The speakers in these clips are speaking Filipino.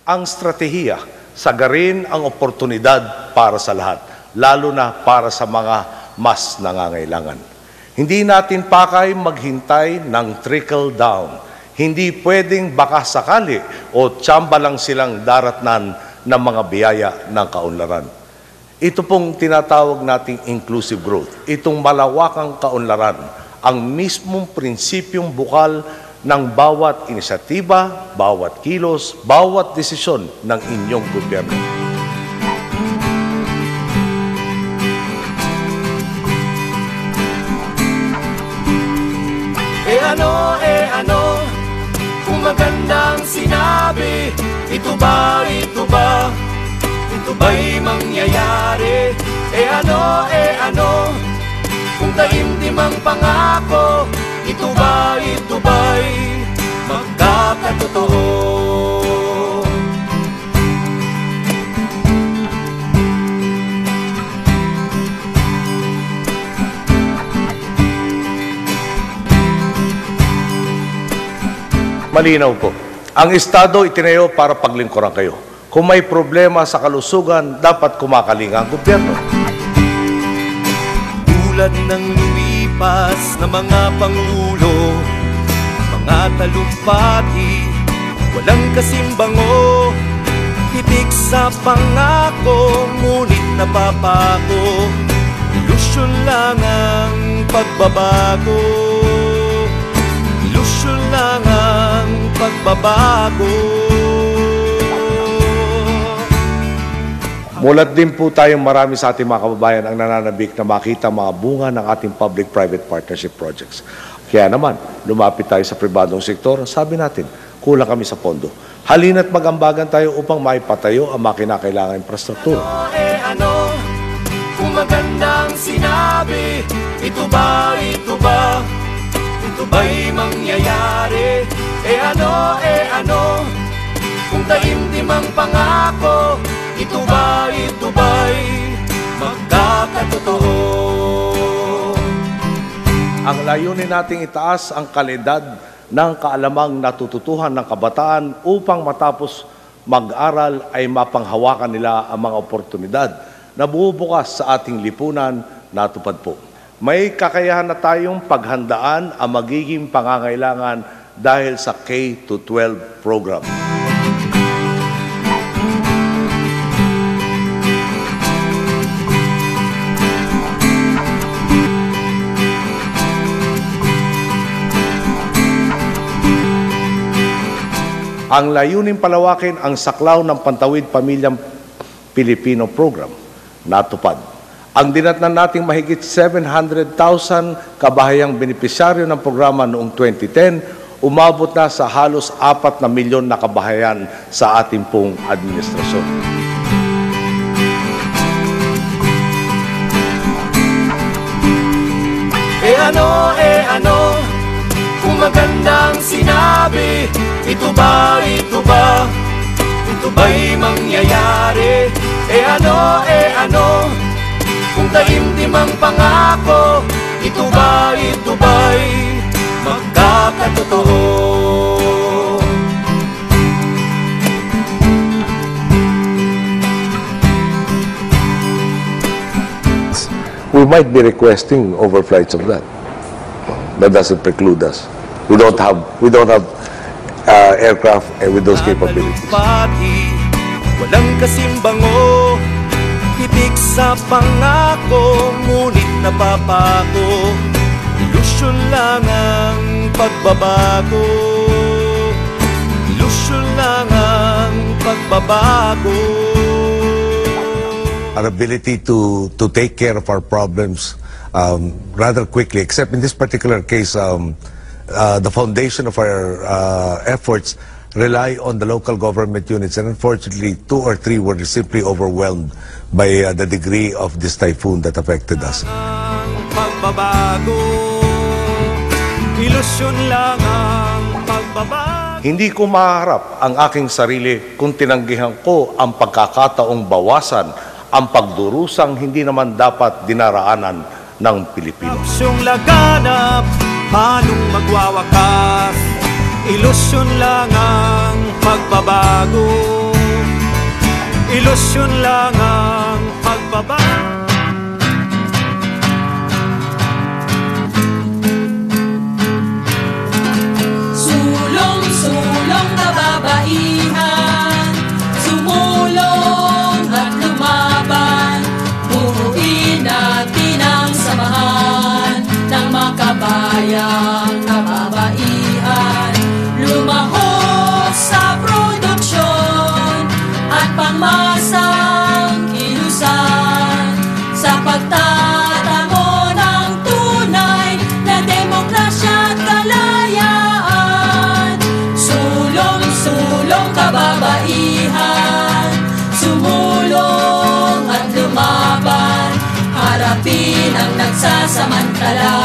ang strategiya, sagarin ang oportunidad para sa lahat, lalo na para sa mga mas nangangailangan. Hindi natin pakay maghintay ng trickle down. Hindi pwedeng baka sakali o tsamba lang silang daratnan ng mga biyaya ng kaunlaran. Ito pong tinatawag nating inclusive growth. Itong malawakang kaunlaran, ang mismong prinsipyong bukal ng bawat inisyatiba, bawat kilos, bawat desisyon ng inyong gobyerno. Ano, kung magandang sinabi, ito ba'y mangyayari? Ano, kung taimtim ang pangako, ito ba'y magkakatotoo? Malinaw po. Ang Estado itinayo para paglingkuran kayo. Kung may problema sa kalusugan, dapat kumakalinga ang gobyerno. Tulad ng lumipas na mga pangulo, mga talumpati, walang kasimbango, titik sa pangako, ngunit napapako, ilusyon lang ang pagbabago, ilusyon lang ang pagbabago. Mulat din po tayong marami sa ating mga kababayan ang nananabik na makita mga bunga ng ating public-private partnership projects. Kaya naman, lumapit tayo sa pribadong sektor, sabi natin, kulang kami sa pondo. Halina't mag-ambagan tayo upang maipatayo ang mga kinakailangan infrastruktura. Ano, kung magandang sinabi, ito ba'y mangyayari? Ano, kung taimtim ang pangako, ito ba'y magkakatotoo? Ang layunin nating itaas ang kalidad ng kaalamang natututuhan ng kabataan upang matapos mag-aral ay mapanghawakan nila ang mga oportunidad na bubukas sa ating lipunan natupad po. May kakayahan na tayong paghandaan ang magiging pangangailangan dahil sa K-12 program. Ang layunin palawakin ang saklaw ng Pantawid Pamilyang Pilipino program, natupad. Ang dinatnan nating mahigit 700,000 kabahayang benepisyaryo ng programa noong 2010, umabot na sa halos 4 na milyon na kabahayan sa ating pong administrasyon. Ano, kung magandang sinabi, ito ba'y mangyayari? Ano, kung taimtim ang pangako, ito ba'y magkakatotoo? We might be requesting overflights of that. That doesn't preclude us. We don't have aircraft with those capabilities. Walang kasimbango, titik sa pangako, ngunit napapako, ilusyon lang ang pagbabago, ilusyon lang ang pagbabago. Our ability to take care of our problems rather quickly, except in this particular case, the foundation of our efforts rely on the local government units, and unfortunately 2 or 3 were simply overwhelmed by the degree of this typhoon that affected us. Pagbabago, ilusyon lang ang pagbabago. Hindi ko maharap ang aking sarili kung tinanggihan ko ang pagkakataong bawasan ang pagdurusang hindi naman dapat dinaraanan ng Pilipino. Yung laganap, paanong magwawakas? Ilusyon lang ang pagbabago. ilusyon lang ang pagbabago. Sulong-sulong kababaihan, sumulong at lumaban. Buuin natin ang samahan ng makabayang kababaihan. Lumahok sa produksyon at pangmasang kilusan sa pagtatamo ng tunay na demokrasya at kalayaan. Sulong-sulong kababaihan, sumulong at lumaban. Harapin ang nagsasamantala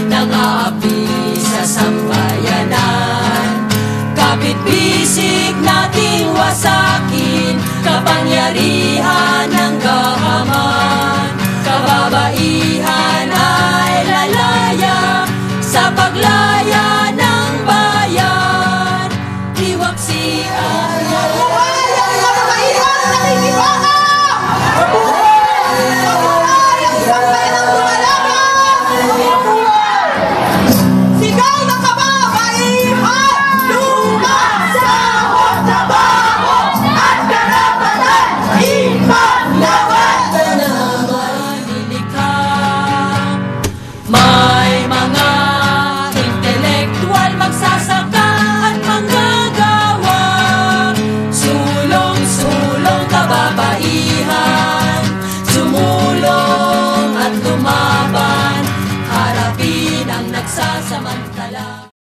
ng aapi sa sambayanan. Kapit-bisig nating wasakin kapangyarihan ng gahaman. Kababaihan ay lalaya sa paglaya ng bayan. Tiwaksi